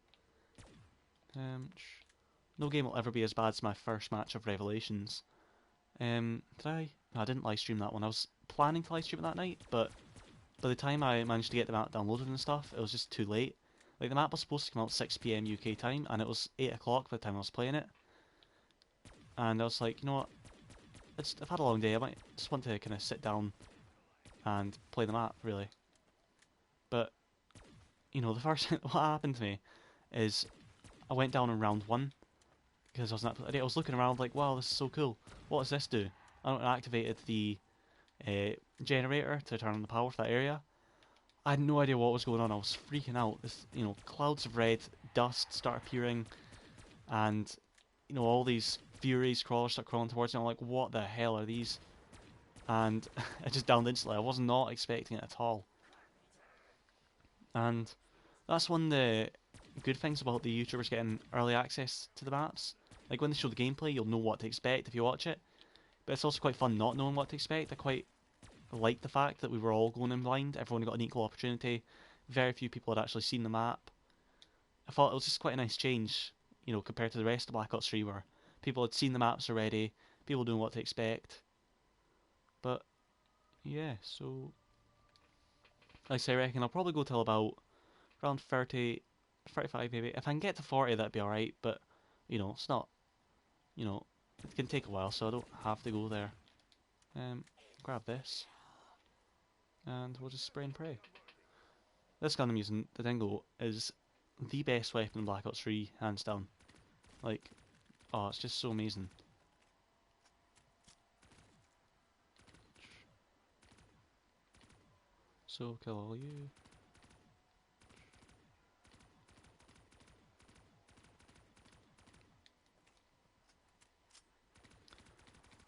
Speaker 1: No game will ever be as bad as my first match of Revelations. Did I? No, I didn't live stream that one. I was planning to live stream it that night, but by the time I managed to get the map downloaded and stuff, it was just too late. Like, the map was supposed to come out 6 PM UK time, and it was 8 o'clock by the time I was playing it. And I was like, you know what? I've had a long day. I might just want to kind of sit down and play the map, really. But, you know, the first thing what happened to me is I went down in round 1 because I was not. I was looking around like, wow, this is so cool. What does this do? I activated the generator to turn on the power for that area. I had no idea what was going on. I was freaking out. This, you know, clouds of red dust start appearing, and you know all these furies crawlers start crawling towards me. I'm like, what the hell are these? And I just downed instantly. I was not expecting it at all. And that's one of the good things about the YouTubers getting early access to the maps. Like when they show the gameplay, you'll know what to expect if you watch it. But it's also quite fun not knowing what to expect. I quite like the fact that we were all going in blind. Everyone got an equal opportunity. Very few people had actually seen the map. I thought it was just quite a nice change, you know, compared to the rest of Black Ops 3 where people had seen the maps already, people knew what to expect. But yeah, so like I say, I reckon I'll probably go till about around 30, 35 maybe. If I can get to 40, that'd be alright, but you know, it's not, you know, it can take a while, so I don't have to go there. Grab this, and we'll just spray and pray. This gun I'm using, the Dingo, is the best weapon in Black Ops 3, hands down. Like, oh, it's just so amazing. So, kill all you.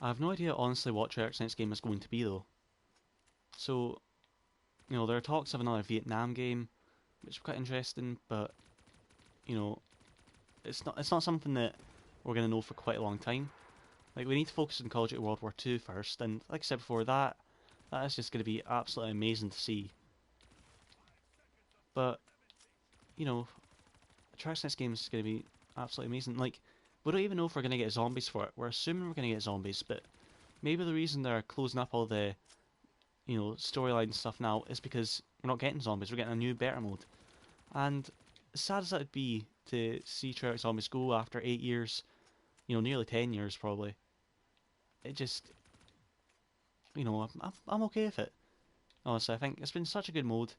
Speaker 1: I have no idea, honestly, what Treyarch's next game is going to be, though. So, you know, there are talks of another Vietnam game, which is quite interesting, but, you know, it's not something that we're going to know for quite a long time. Like, we need to focus on Call of Duty World War II first, and like I said before, that is just going to be absolutely amazing to see. But, you know, Treyarch's next game is going to be absolutely amazing. Like, we don't even know if we're going to get zombies for it. We're assuming we're going to get zombies, but maybe the reason they're closing up all the, you know, storyline stuff now is because we're not getting zombies. We're getting a new better mode. And as sad as that would be to see Treyarch Zombies go after 8 years, you know, nearly 10 years probably, it just, you know, I'm okay with it. Honestly, I think it's been such a good mode,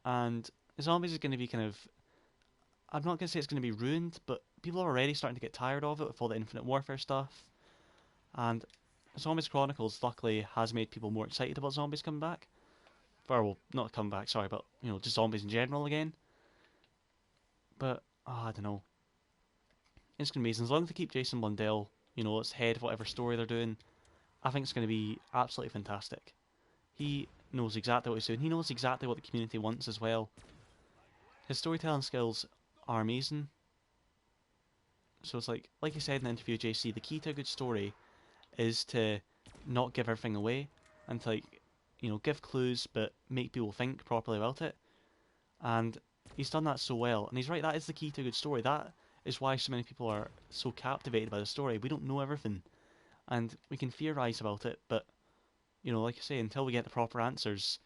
Speaker 1: and Zombies is going to be kind of, I'm not going to say it's going to be ruined, but people are already starting to get tired of it with all the Infinite Warfare stuff, and Zombies Chronicles luckily has made people more excited about zombies coming back. Or, well, not coming back, sorry, but, you know, just zombies in general again. But, oh, I don't know. It's going to be amazing. As long as they keep Jason Blundell, you know, as head of whatever story they're doing, I think it's going to be absolutely fantastic. He knows exactly what he's doing. He knows exactly what the community wants as well. His storytelling skills are amazing. So it's like you said in the interview, JC, the key to a good story is to not give everything away and to, like, you know, give clues but make people think properly about it. And he's done that so well. And he's right, that is the key to a good story. That is why so many people are so captivated by the story. We don't know everything. And we can theorise about it, but, you know, like I say, until we get the proper answers,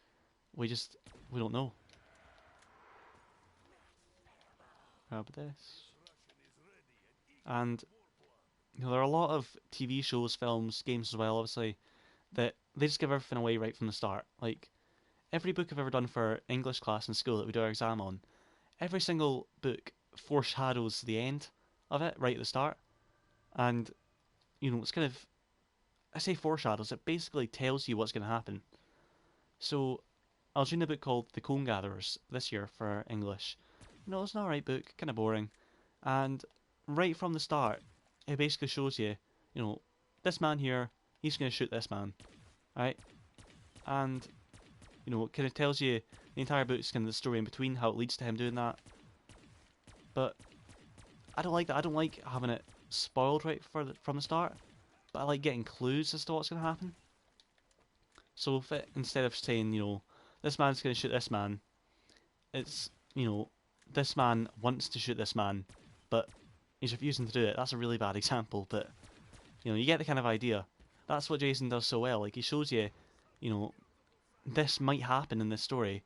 Speaker 1: we don't know. Grab this. And, you know, there are a lot of TV shows, films, games as well, obviously, that they just give everything away right from the start. Like, every book I've ever done for English class in school that we do our exam on, every single book foreshadows the end of it right at the start. And, you know, it's kind of, I say foreshadows, it basically tells you what's going to happen. So, I was reading a book called The Cone Gatherers this year for English. You know, it's an alright book, kind of boring. And right from the start, it basically shows you, you know, this man here, he's going to shoot this man, right? And, you know, it kind of tells you the entire book's kind of the story in between, how it leads to him doing that. But I don't like that. I don't like having it spoiled right from the start. But I like getting clues as to what's going to happen. So if it, instead of saying, this man's going to shoot this man, it's, this man wants to shoot this man, but he's refusing to do it. That's a really bad example, but you get the kind of idea. That's what Jason does so well. Like he shows you, you know, this might happen in this story,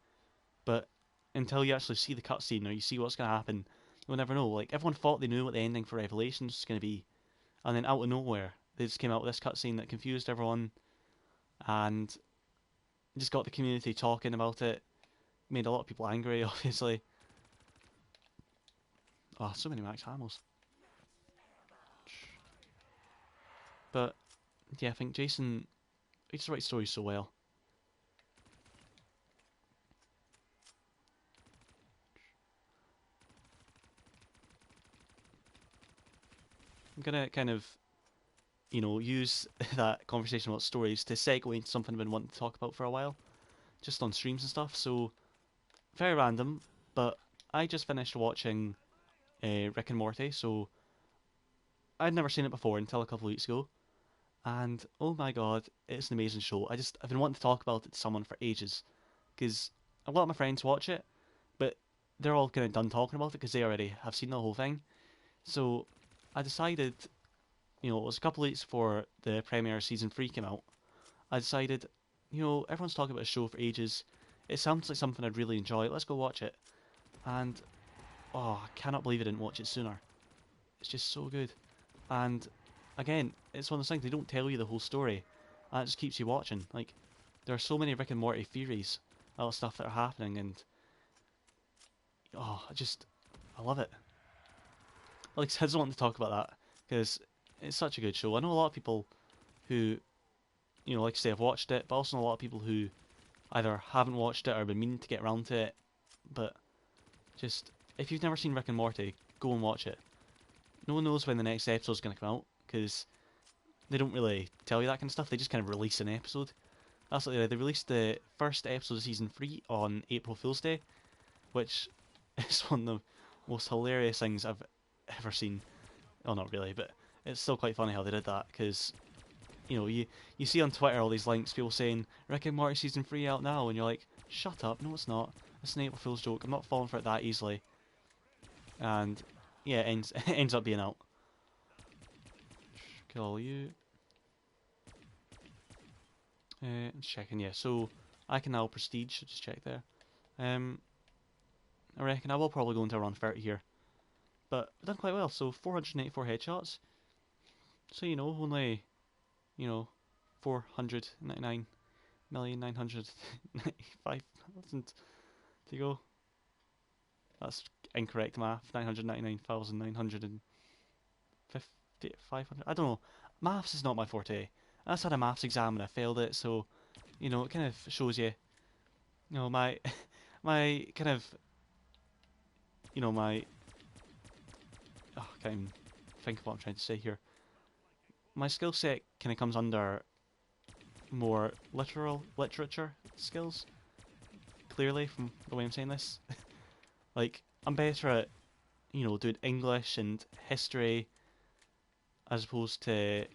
Speaker 1: but until you actually see the cutscene or you see what's going to happen, you'll never know. Like everyone thought they knew what the ending for Revelations was going to be, and then out of nowhere they just came out with this cutscene that confused everyone and just got the community talking about it. Made a lot of people angry, obviously. Oh, so many max hammers. But yeah, I think Jason he just writes stories so well. I'm gonna kind of, use that conversation about stories to segue into something I've been wanting to talk about for a while, just on streams and stuff. So very random, but I just finished watching Rick and Morty. So I'd never seen it before until a couple of weeks ago, and oh my god, it's an amazing show. I've been wanting to talk about it to someone for ages, because a lot of my friends watch it, but they're all kind of done talking about it because they already have seen the whole thing. So I decided, it was a couple of weeks before the premiere season 3 came out. I decided, everyone's talking about a show for ages. It sounds like something I'd really enjoy. Let's go watch it. And oh, I cannot believe I didn't watch it sooner. It's just so good. And again, it's one of those things they don't tell you the whole story, and it just keeps you watching. Like there are so many Rick and Morty theories about stuff that are happening, and oh, I love it. Like I just want to talk about that because it's such a good show. I know a lot of people who, like I say, have watched it, but also know a lot of people who either haven't watched it or been meaning to get around to it. But just if you've never seen Rick and Morty, go and watch it. No one knows when the next episode's going to come out because they don't really tell you that kind of stuff. They just kind of release an episode. That's what they released the first episode of season 3 on April Fool's Day, which is one of the most hilarious things I've ever seen. Oh, not really, but it's still quite funny how they did that because you see on Twitter all these links, people saying Rick and Morty season 3 out now, and you're like, shut up, no it's not. It's an April Fool's joke. I'm not falling for it that easily. And yeah, it ends up being out. Kill you. Checking, yeah. So I can now prestige. Just check there. I reckon I will probably go into around 30 here, but I've done quite well. So 484 headshots. So only 499,995,000 to go. That's incorrect math. 999,950, 500. I don't know. Maths is not my forte. I just had a maths exam and I failed it, so it kind of shows you, my my kind of, my oh, I can't even think of what I'm trying to say here. My skill set kind of comes under more literature skills. Clearly, from the way I'm saying this, like I'm better at doing English and history as opposed to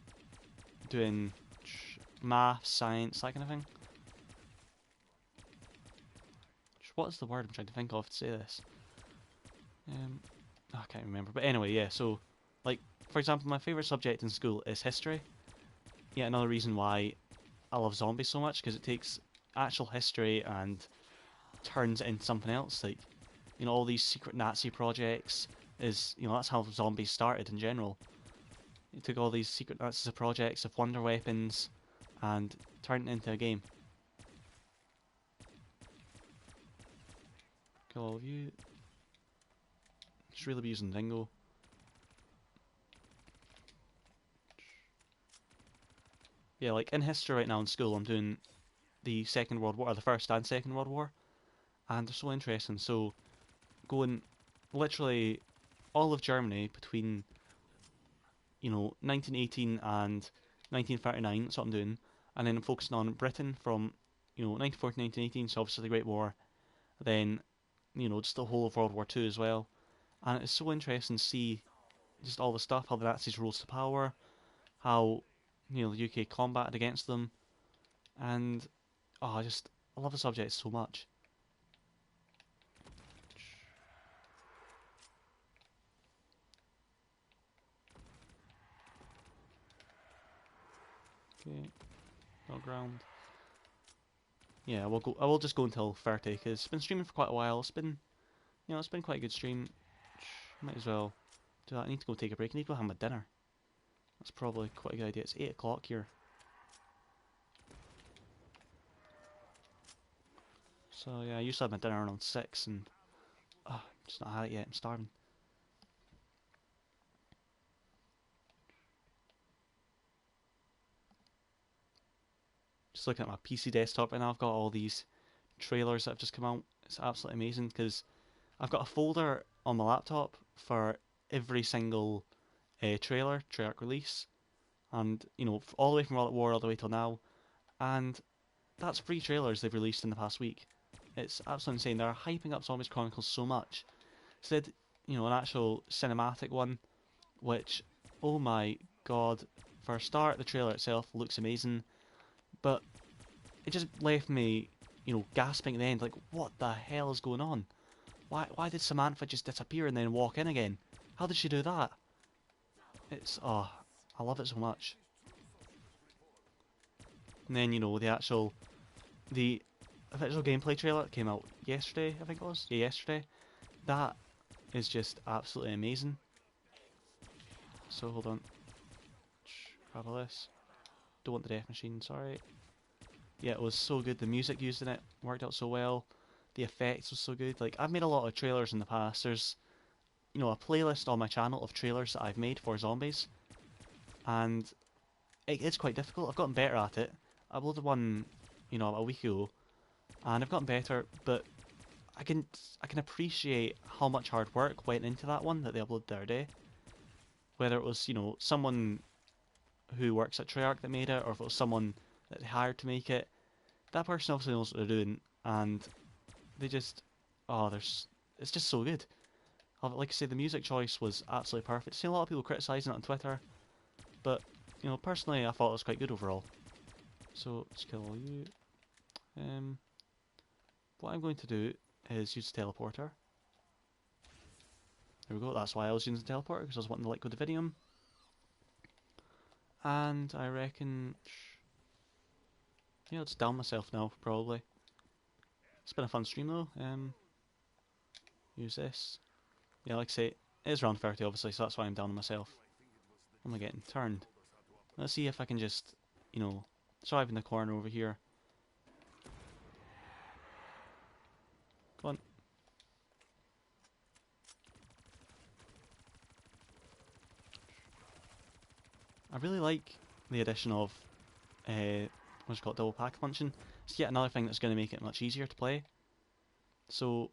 Speaker 1: doing math, science, that kind of thing. What is the word I'm trying to think of to say this? I can't remember. But anyway, yeah. So, like for example, my favorite subject in school is history. Yeah, another reason why I love zombies so much because it takes actual history and turns it into something else. Like all these secret Nazi projects is that's how zombies started in general. It took all these secret Nazi projects of wonder weapons and turned it into a game. Kill all of you. Just really be using Dingo. Yeah, like in history right now in school, I'm doing the Second World War, or the First and Second World War, and they're so interesting. So, going literally all of Germany between 1918 and 1939. That's what I'm doing, and then I'm focusing on Britain from 1914 1918. So obviously the Great War, then just the whole of World War Two as well, and it's so interesting to see just all the stuff, how the Nazis rose to power, how the UK combated against them, and Oh, I love the subject so much. Okay, no ground. Yeah, we'll go. I will just go until 30 because it's been streaming for quite a while. It's been, it's been quite a good stream. Might as well do that. I need to go take a break. I need to go have my dinner. That's probably quite a good idea. It's 8 o'clock here. So yeah, I used to have my dinner around 6 and I'm just not had it yet. I'm starving. Just looking at my PC desktop right now, I've got all these trailers that have just come out. It's absolutely amazing because I've got a folder on my laptop for every single trailer release, and all the way from World at War all the way till now, and that's 3 trailers they've released in the past week. It's absolutely insane. They're hyping up Zombies Chronicles so much. Instead, an actual cinematic one, which, oh my god, for a start, the trailer itself looks amazing, but it just left me, gasping at the end, like, what the hell is going on? Why did Samantha just disappear and then walk in again? How did she do that? Oh, I love it so much. And then, the official gameplay trailer that came out yesterday, I think it was? Yeah, yesterday. That is just absolutely amazing. So, hold on. Grab all this. Don't want the death machine, sorry. Yeah, it was so good. The music used in it worked out so well. The effects was so good. Like, I've made a lot of trailers in the past. There's, a playlist on my channel of trailers that I've made for zombies. And it's quite difficult. I've gotten better at it. I uploaded one, a week ago, and I've gotten better, but I can I can appreciate how much hard work went into that one that they uploaded the other day. Whether it was, someone who works at Treyarch that made it, or if it was someone that they hired to make it, that person obviously knows what they're doing, and they just, there's, it's just so good. Like I say, the music choice was absolutely perfect. I've seen a lot of people criticising it on Twitter, but, personally I thought it was quite good overall. So, let's kill all you. What I'm going to do is use the teleporter. There we go, that's why I was using the teleporter, because I was wanting the liquid divinium. And I reckon, let's down myself now, probably. It's been a fun stream though. Use this. Yeah, like I say, it is round 30 obviously, so that's why I'm down on myself. What am I getting? Turned. Let's see if I can just, survive in the corner over here. Come on. I really like the addition of, what's it called, double pack punching. It's yet another thing that's going to make it much easier to play. So,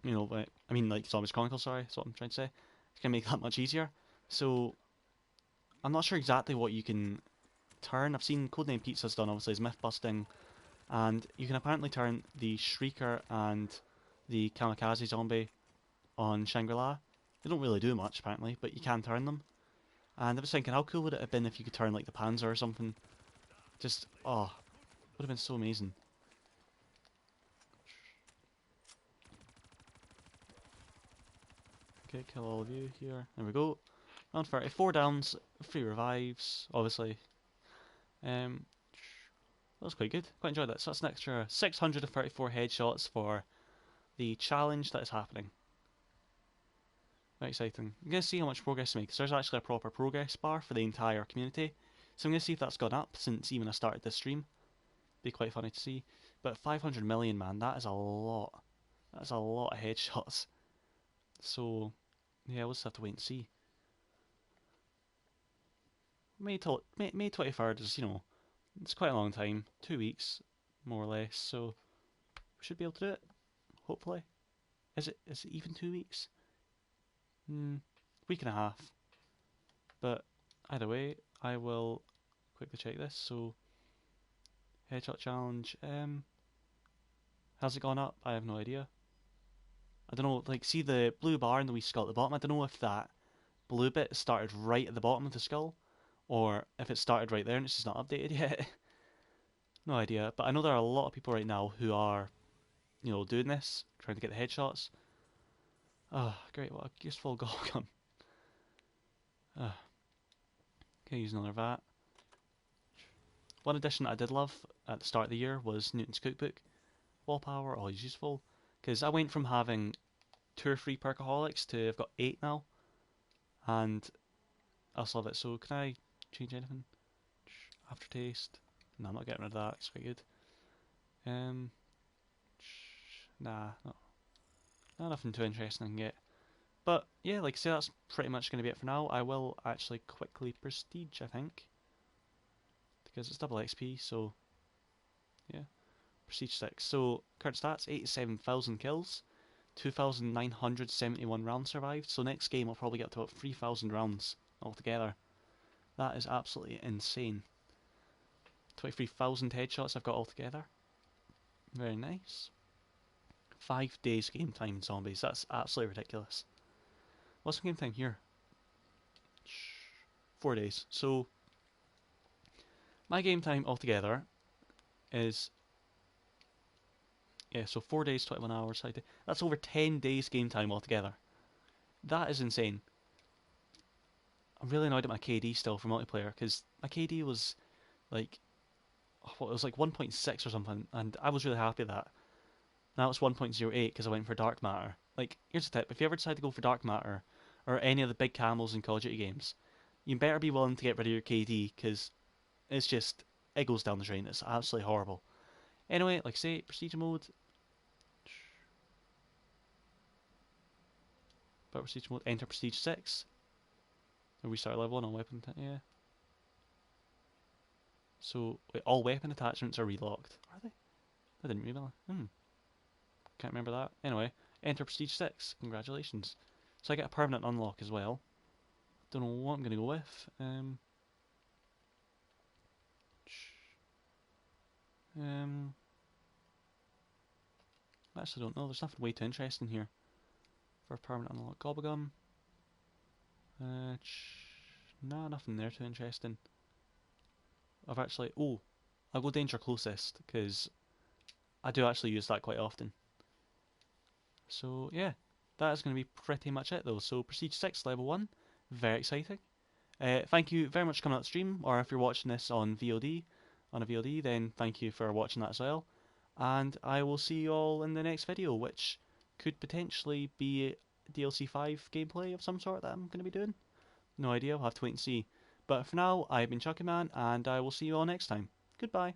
Speaker 1: I mean, like Zombies Chronicles, sorry, that's what I'm trying to say. It's going to make that much easier. So, I'm not sure exactly what you can turn. I've seen Codename Pizza's done, obviously, is myth busting, and you can apparently turn the Shrieker and the Kamikaze Zombie on Shangri-La. They don't really do much, apparently, but you can turn them. And I was thinking, how cool would it have been if you could turn, like, the Panzer or something? Just, would have been so amazing. Okay, kill all of you here. There we go. Round 30. 4 downs, 3 revives, obviously. That was quite good. Quite enjoyed that. So that's an extra 634 headshots for the challenge that is happening. Very exciting. I'm going to see how much progress I make, because there's actually a proper progress bar for the entire community. So I'm going to see if that's gone up since even I started this stream. Be quite funny to see. But 500 million, man, that is a lot. That's a lot of headshots. So, yeah, we'll just have to wait and see. May 23rd is, it's quite a long time. 2 weeks, more or less. So, we should be able to do it. Hopefully. Is it even 2 weeks? Week and a half. But either way, I will quickly check this. So, headshot challenge. Has it gone up? I have no idea. I don't know. Like, see the blue bar and the wee skull at the bottom. I don't know if that blue bit started right at the bottom of the skull, or if it started right there and it's just not updated yet. No idea, but I know there are a lot of people right now who are, doing this, trying to get the headshots. Ah, great, what a useful goal gun. Ah, okay, use another vat. One addition that I did love at the start of the year was Newton's Cookbook. Wall power, always useful. Because I went from having 2 or 3 perkaholics to I've got 8 now. And I just love it. So can I change anything? Aftertaste. No, I'm not getting rid of that. It's quite good. Um, nah, nothing too interesting I can get. But yeah, like I say, that's pretty much going to be it for now. I will actually quickly prestige, I think, because it's double XP. So yeah, prestige 6. So current stats: 87,000 kills, 2,971 rounds survived. So next game I'll probably get to about 3,000 rounds altogether. That is absolutely insane. 23,000 headshots I've got altogether. Very nice. 5 days game time zombies. That's absolutely ridiculous. What's the game time here? 4 days. So my game time altogether is, yeah, so 4 days, 21 hours. That's over 10 days game time altogether. That is insane. I'm really annoyed at my KD still for multiplayer because my KD was like, what, it was like 1.6 or something, and I was really happy with that. Now it's 1.08 because I went for Dark Matter. Like, here's a tip: if you ever decide to go for Dark Matter or any of the big camos in Call of Duty games, you better be willing to get rid of your KD because it's just, it goes down the drain. It's absolutely horrible. Anyway, like I say, prestige mode. But prestige mode, enter prestige 6. Or we start level 1 on weapon. Yeah. So, wait, all weapon attachments are relocked. Are they? I didn't realise. Can't remember that. Anyway, enter prestige 6. Congratulations. So I get a permanent unlock as well. Don't know what I'm going to go with. I actually don't know. There's nothing way too interesting here for a permanent unlock. Gobblegum. Nah, nothing there too interesting. I've actually... Oh, I'll go Danger Closest, because I do actually use that quite often. So, yeah. That is going to be pretty much it, though. So, Prestige 6, Level 1. Very exciting. Thank you very much for coming out the stream, or if you're watching this on VOD, then thank you for watching that as well. And I will see you all in the next video, which could potentially be DLC 5 gameplay of some sort that I'm going to be doing. No idea, we'll have to wait and see. But for now, I've been Chucky Man, and I will see you all next time. Goodbye.